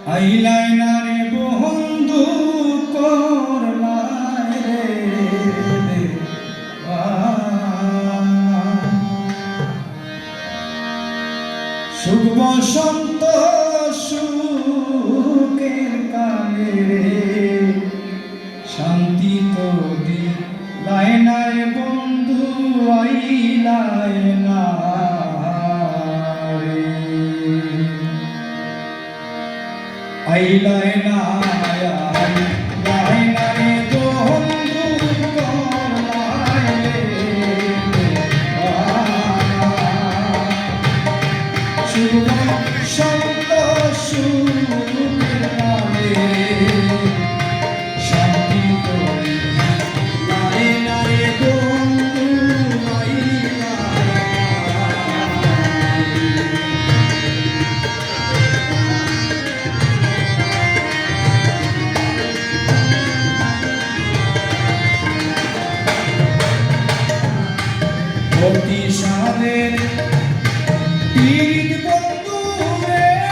আইলাই না রে বন্ধু করলাই রে সুখ বসন্ত সুখের কালে রে শান্তি তো দিলাই না রে বন্ধু আইলাই না আইলাই না আইলাই না রে বন্ধু করলাই রে শুভ সন্ত সুখের কালে শান্তি তোরে নাই না রে বন্ধু ভক্তি সাধের পীড়িত বন্ধু রে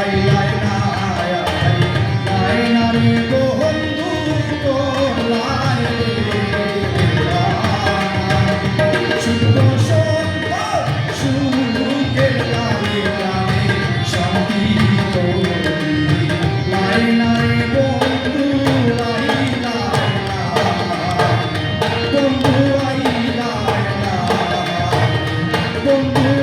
লাই লাই লাই লাই না রে বন্ধু তোর লাই শুদ্ধ সুন্দর সুখের লালে লালে শান্তি তোরি লাই না রে বন্ধু লাই লাই লাই বন্ধু লাই লাই লাই বন্ধু